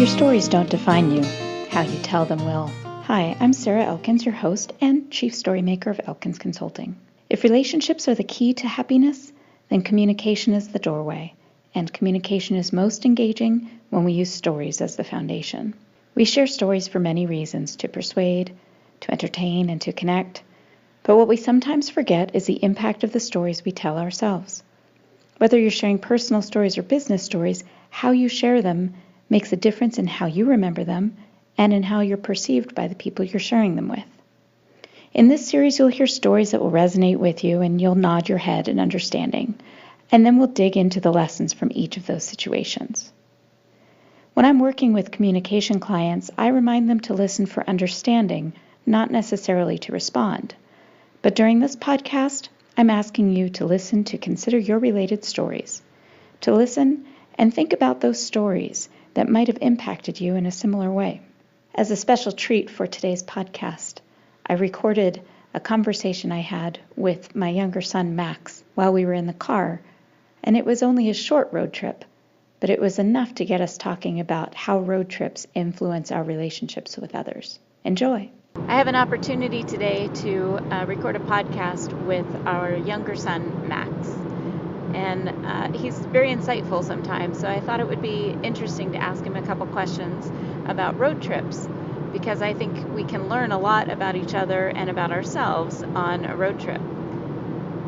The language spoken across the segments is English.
Your stories don't define you. How you tell them will. Hi, I'm Sarah Elkins, your host and Chief Storymaker of Elkins Consulting. If relationships are the key to happiness, then communication is the doorway, and communication is most engaging when we use stories as the foundation. We share stories for many reasons: to persuade, to entertain, and to connect. But what we sometimes forget is the impact of the stories we tell ourselves. Whether you're sharing personal stories or business stories, how you share them makes a difference in how you remember them and in how you're perceived by the people you're sharing them with. In this series, you'll hear stories that will resonate with you and you'll nod your head in understanding, and then we'll dig into the lessons from each of those situations. When I'm working with communication clients, I remind them to listen for understanding, not necessarily to respond. But during this podcast, I'm asking you to listen to consider your related stories, to listen and think about those stories that might have impacted you in a similar way. As a special treat for today's podcast, I recorded a conversation I had with my younger son, Max, while we were in the car, and it was only a short road trip, but it was enough to get us talking about how road trips influence our relationships with others. Enjoy. I have an opportunity today to record a podcast with our younger son, Max. And he's very insightful sometimes, so I thought it would be interesting to ask him a couple questions about road trips, because I think we can learn a lot about each other and about ourselves on a road trip.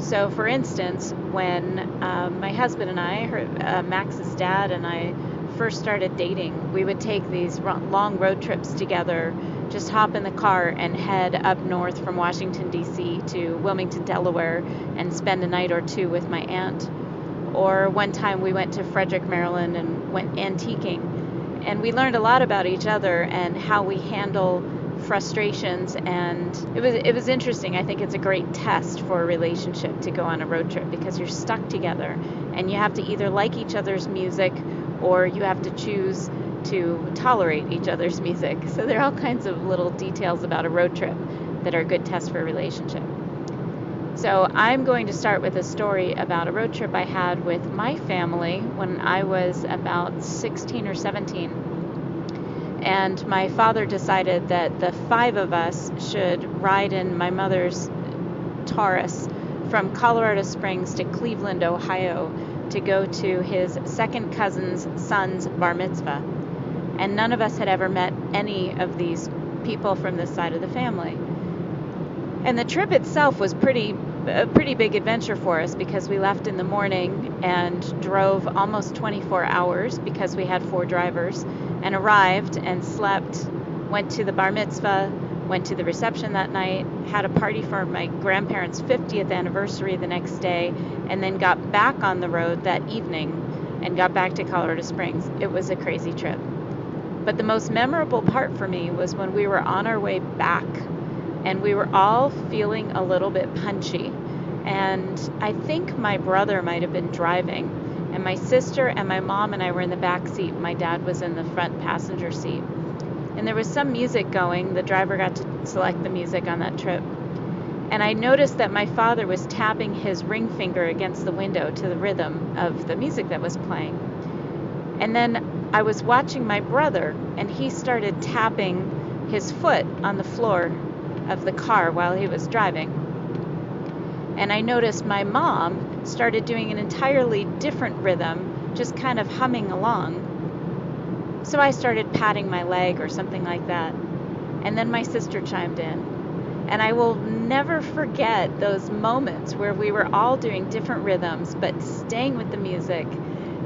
So, for instance, when my husband and I, Max's dad and I, first started dating, we would take these long road trips together, just hop in the car and head up north from Washington, D.C. to Wilmington, Delaware, and spend a night or two with my aunt. Or one time we went to Frederick, Maryland, and went antiquing. And we learned a lot about each other and how we handle frustrations, and it was interesting. I think it's a great test for a relationship to go on a road trip, because you're stuck together and you have to either like each other's music or you have to choose to tolerate each other's music. So there are all kinds of little details about a road trip that are a good test for a relationship. So I'm going to start with a story about a road trip I had with my family when I was about 16 or 17. And my father decided that the 5 of us should ride in my mother's Taurus from Colorado Springs to Cleveland, Ohio, to go to his second cousin's son's bar mitzvah. And none of us had ever met any of these people from this side of the family. And the trip itself was a pretty big adventure for us, because we left in the morning and drove almost 24 hours because we had 4 drivers, and arrived and slept, went to the bar mitzvah, went to the reception that night, had a party for my grandparents' 50th anniversary the next day, and then got back on the road that evening and got back to Colorado Springs. It was a crazy trip. But the most memorable part for me was when we were on our way back, and we were all feeling a little bit punchy. And I think my brother might have been driving, and my sister and my mom and I were in the back seat. My dad was in the front passenger seat. And there was some music going. The driver got to select the music on that trip. And I noticed that my father was tapping his ring finger against the window to the rhythm of the music that was playing. And then I was watching my brother, and he started tapping his foot on the floor of the car while he was driving. And I noticed my mom started doing an entirely different rhythm, just kind of humming along. So I started patting my leg or something like that. And then my sister chimed in. And I will never forget those moments where we were all doing different rhythms, but staying with the music,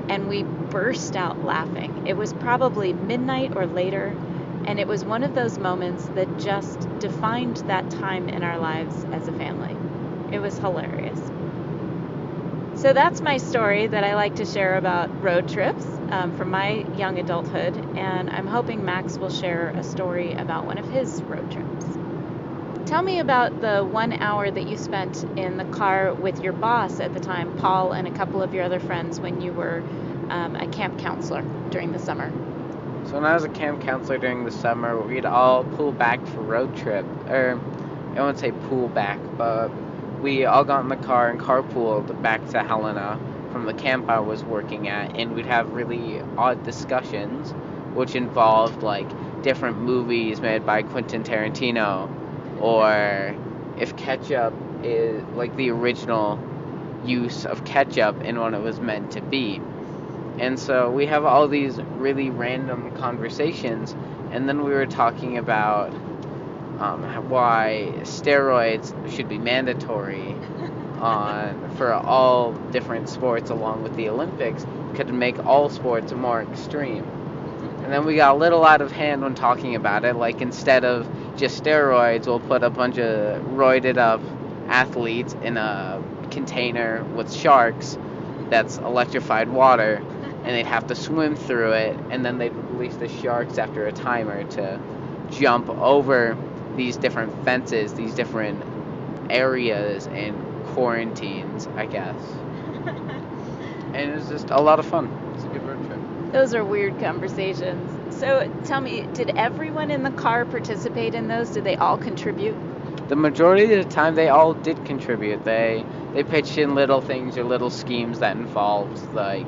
and we burst out laughing. It was probably midnight or later, and it was one of those moments that just defined that time in our lives as a family. It was hilarious. So that's my story that I like to share about road trips from my young adulthood, and I'm hoping Max will share a story about one of his road trips. Tell me about the 1 hour that you spent in the car with your boss at the time, Paul, and a couple of your other friends when you were a camp counselor during the summer. So when I was a camp counselor during the summer, we'd all pull back for road trip. Or, I won't say pull back, but we all got in the car and carpooled back to Helena from the camp I was working at, and we'd have really odd discussions which involved like different movies made by Quentin Tarantino, or if ketchup is like the original use of ketchup and what it was meant to be. And so we have all these really random conversations, and then we were talking about why steroids should be mandatory for all different sports, along with the Olympics, could make all sports more extreme. And then we got a little out of hand when talking about it. Like, instead of just steroids, we'll put a bunch of roided up athletes in a container with sharks that's electrified water, and they'd have to swim through it, and then they'd release the sharks after a timer to jump over these different fences, these different areas and quarantines, I guess. And it was just a lot of fun. It's a good road trip. Those are weird conversations. So tell me, did everyone in the car participate in those? Did they all contribute? The majority of the time, they all did contribute. They pitched in little things or little schemes that involved like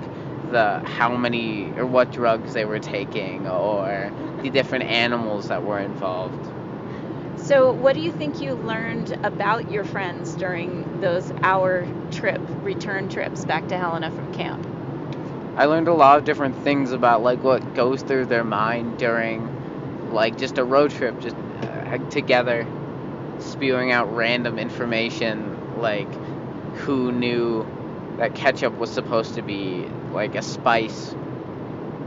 the how many or what drugs they were taking, or the different animals that were involved. So what do you think you learned about your friends during those return trips back to Helena from camp? I learned a lot of different things about like what goes through their mind during like just a road trip, just together, spewing out random information, like who knew that ketchup was supposed to be like a spice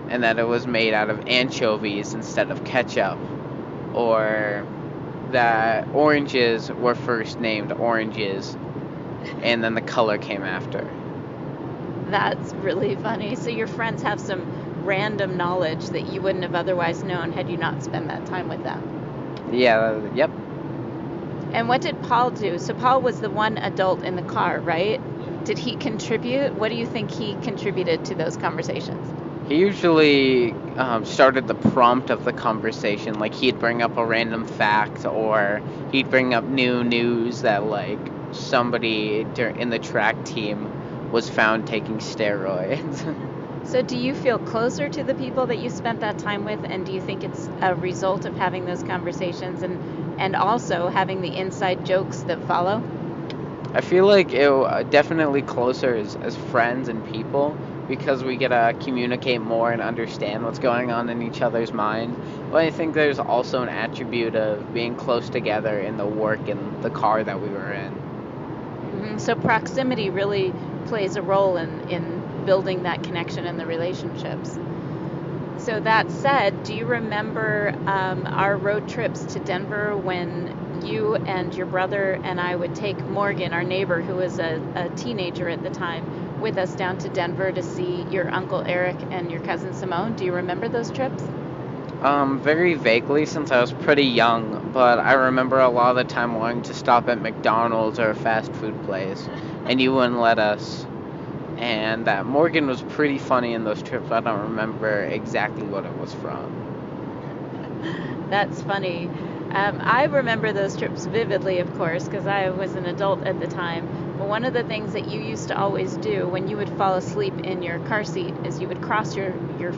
and that it was made out of anchovies instead of ketchup, or that oranges were first named oranges and then the color came after. That's really funny. So your friends have some random knowledge that you wouldn't have otherwise known had you not spent that time with them. Yeah, yep. And what did Paul do? So Paul was the one adult in the car, right? Did he contribute? What do you think he contributed to those conversations? He usually started the prompt of the conversation. Like, he'd bring up a random fact, or he'd bring up new news that like somebody in the track team was found taking steroids. So do you feel closer to the people that you spent that time with, and do you think it's a result of having those conversations and also having the inside jokes that follow? I feel like it definitely closer as friends and people, because we get to communicate more and understand what's going on in each other's mind. But I think there's also an attribute of being close together in the work and the car that we were in. Mm-hmm. So proximity really plays a role in building that connection and the relationships. So that said, do you remember our road trips to Denver when you and your brother and I would take Morgan, our neighbor, who was a teenager at the time, with us down to Denver to see your Uncle Eric and your cousin Simone? Do you remember those trips? Very vaguely, since I was pretty young, but I remember a lot of the time wanting to stop at McDonald's or a fast food place, and you wouldn't let us. And that Morgan was pretty funny in those trips. I don't remember exactly what it was from. That's funny. I remember those trips vividly, of course, because I was an adult at the time. But one of the things that you used to always do when you would fall asleep in your car seat is you would cross your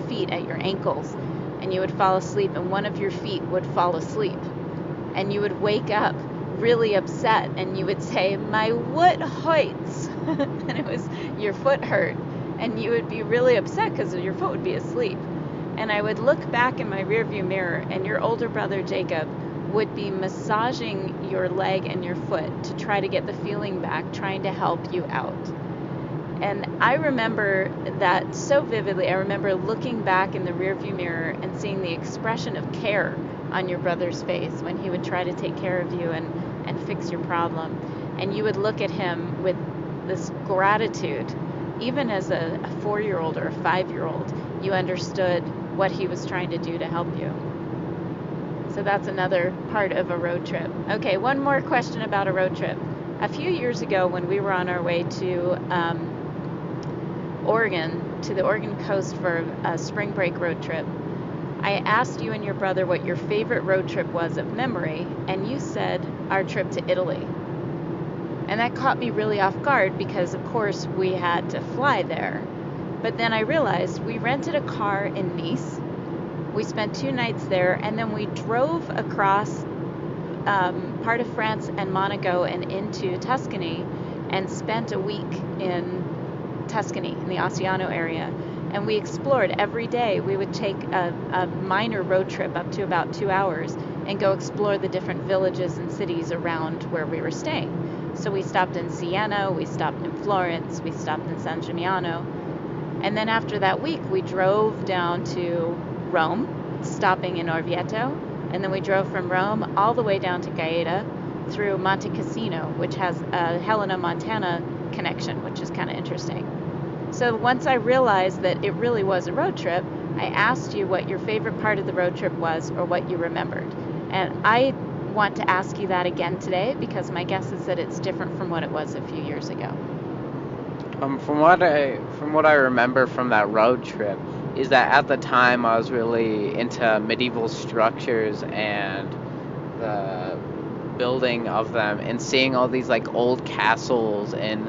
feet at your ankles, and you would fall asleep, and one of your feet would fall asleep. And you would wake up really upset, and you would say, "My foot hurts," and it was your foot hurt, and you would be really upset because your foot would be asleep. And I would look back in my rearview mirror, and your older brother Jacob would be massaging your leg and your foot to try to get the feeling back, trying to help you out. And I remember that so vividly. I remember looking back in the rearview mirror and seeing the expression of care on your brother's face when he would try to take care of you and fix your problem. And you would look at him with this gratitude. Even as a 4-year-old or a 5-year-old, you understood what he was trying to do to help you. So that's another part of a road trip. Okay, one more question about a road trip. A few years ago, when we were on our way to Oregon, to the Oregon coast for a spring break road trip, I asked you and your brother what your favorite road trip was of memory, and you said our trip to Italy. And that caught me really off guard because, of course, we had to fly there. But then I realized we rented a car in Nice. We spent 2 nights there, and then we drove across part of France and Monaco and into Tuscany and spent a week in Tuscany, in the Asciano area. And we explored every day. We would take a minor road trip up to about 2 hours and go explore the different villages and cities around where we were staying. So we stopped in Siena, we stopped in Florence, we stopped in San Gimignano. And then after that week, we drove down to Rome, stopping in Orvieto. And then we drove from Rome all the way down to Gaeta through Monte Cassino, which has a Helena, Montana connection, which is kind of interesting. So once I realized that it really was a road trip, I asked you what your favorite part of the road trip was or what you remembered. And I want to ask you that again today because my guess is that it's different from what it was a few years ago. From what I remember from that road trip is that at the time I was really into medieval structures and the building of them and seeing all these like old castles and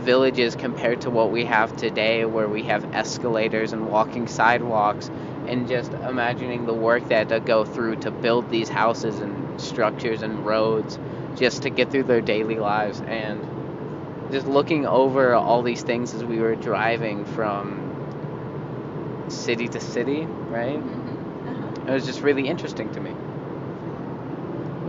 villages compared to what we have today where we have escalators and walking sidewalks, and just imagining the work that had to go through to build these houses and structures and roads just to get through their daily lives, and just looking over all these things as we were driving from city to city, right? It was just really interesting to me.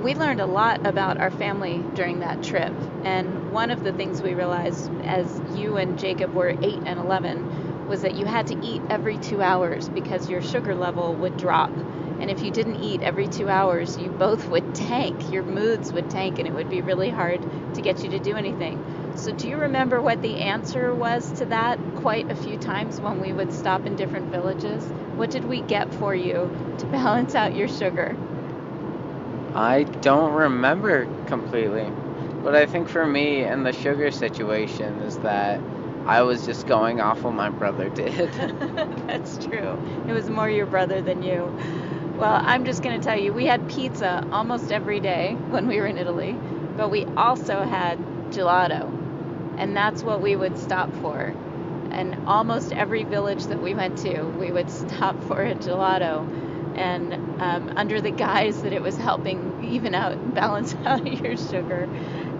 We learned a lot about our family during that trip, and one of the things we realized as you and Jacob were 8 and 11 was that you had to eat every 2 hours because your sugar level would drop. And if you didn't eat every 2 hours, you both would tank. Your moods would tank, and it would be really hard to get you to do anything. So do you remember what the answer was to that quite a few times when we would stop in different villages? What did we get for you to balance out your sugar? I don't remember completely. But I think for me and the sugar situation is that I was just going off what my brother did. That's true. It was more your brother than you. Well, I'm just going to tell you, we had pizza almost every day when we were in Italy, but we also had gelato, and that's what we would stop for. And almost every village that we went to, we would stop for a gelato, and under the guise that it was helping even out, balance out your sugar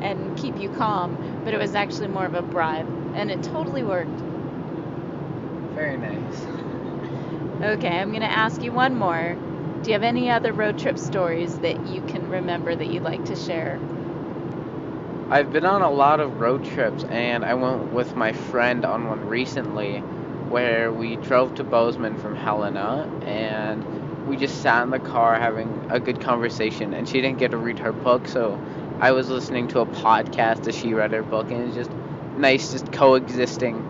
and keep you calm, but it was actually more of a bribe, and it totally worked. Very nice. Okay, I'm going to ask you one more. Do you have any other road trip stories that you can remember that you'd like to share? I've been on a lot of road trips, and I went with my friend on one recently where we drove to Bozeman from Helena, and we just sat in the car having a good conversation, and she didn't get to read her book, so I was listening to a podcast as she read her book, and it was just nice just coexisting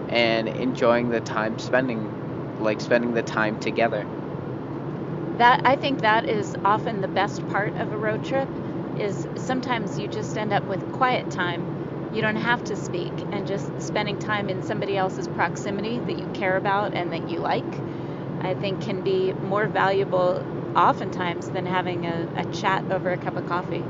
and enjoying the time spending the time together. I think that is often the best part of a road trip, is sometimes you just end up with quiet time. You don't have to speak, and just spending time in somebody else's proximity that you care about and that you like, I think can be more valuable oftentimes than having a chat over a cup of coffee.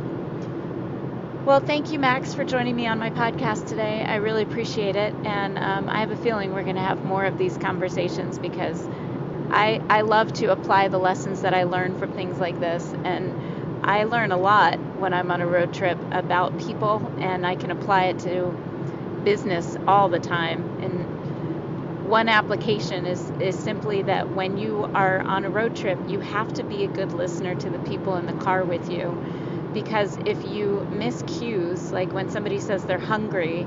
Well, thank you, Max, for joining me on my podcast today. I really appreciate it, and I have a feeling we're going to have more of these conversations because I love to apply the lessons that I learn from things like this, and I learn a lot when I'm on a road trip about people, and I can apply it to business all the time. And one application is simply that when you are on a road trip, you have to be a good listener to the people in the car with you, because if you miss cues, like when somebody says they're hungry,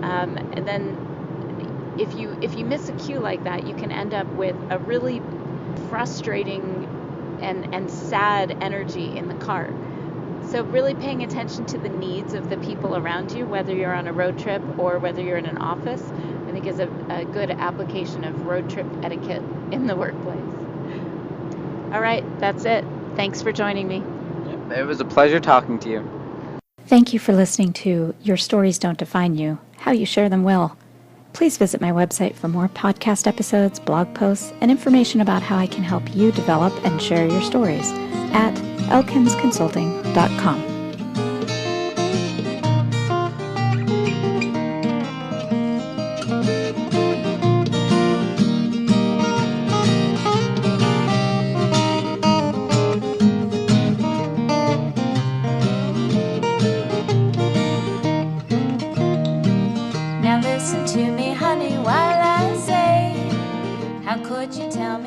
and then if you miss a cue like that, you can end up with a really frustrating and sad energy in the car. So really paying attention to the needs of the people around you, whether you're on a road trip or whether you're in an office, I think is a good application of road trip etiquette in the workplace. All right, that's it. Thanks for joining me. It was a pleasure talking to you. Thank you for listening to Your Stories Don't Define You, How You Share Them Will. Please visit my website for more podcast episodes, blog posts, and information about how I can help you develop and share your stories at elkinsconsulting.com. would you tell